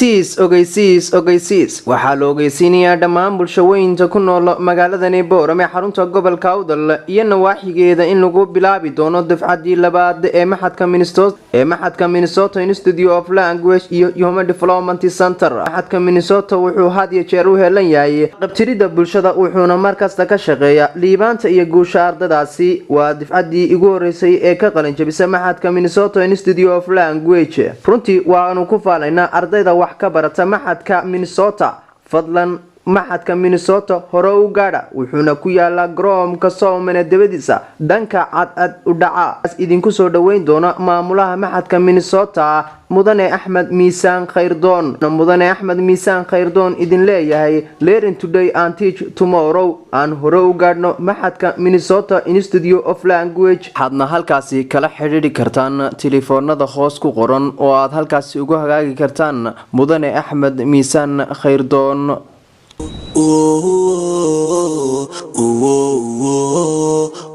Xayaysiis waxaa la ogeysiinayaa dhammaan bulshooyinka ku nool magaalada Boorame xarunta gobolka Awdal iyo nawaaxigeeda in lagu bilaabi doono dafcadii labaad ee maxadka Minisota Institute of Language iyo Human Development Center. maxadka Minisota wuxuu had iyo jeer u helan yahay qabtirida bulshada wuxuuna markasta ka shaqeeyaa liibaanta iyo guusha ardaydaasi. waa dafcadii ugu horeysay ee ka qalin jabisay maxadka Minisota Institute of Language. runtii waanu ku faalaynaa ardayda wax ka barata maxadka Minisota. fadlan maxadka Minisota hore u gaadha wuxuuna ku yaalaa garoonka Soomane dabadiisa dhanka cad u dhaca. idinku soo dhaweyn doona maamulaha maxadka Minisota mudane Ahmed Miisaan Khayrdoon idin leeyahay learn today and teach tomorrow. aan hore u gaadhno maxadka Minisota Institute of Language. hadna halkaasi kala xiriiri kartaan telefoonada hoos ku qoran oo aad halkaasi ugu hagaagi kartaan mudane Ahmed Miisaan Khayrdoon.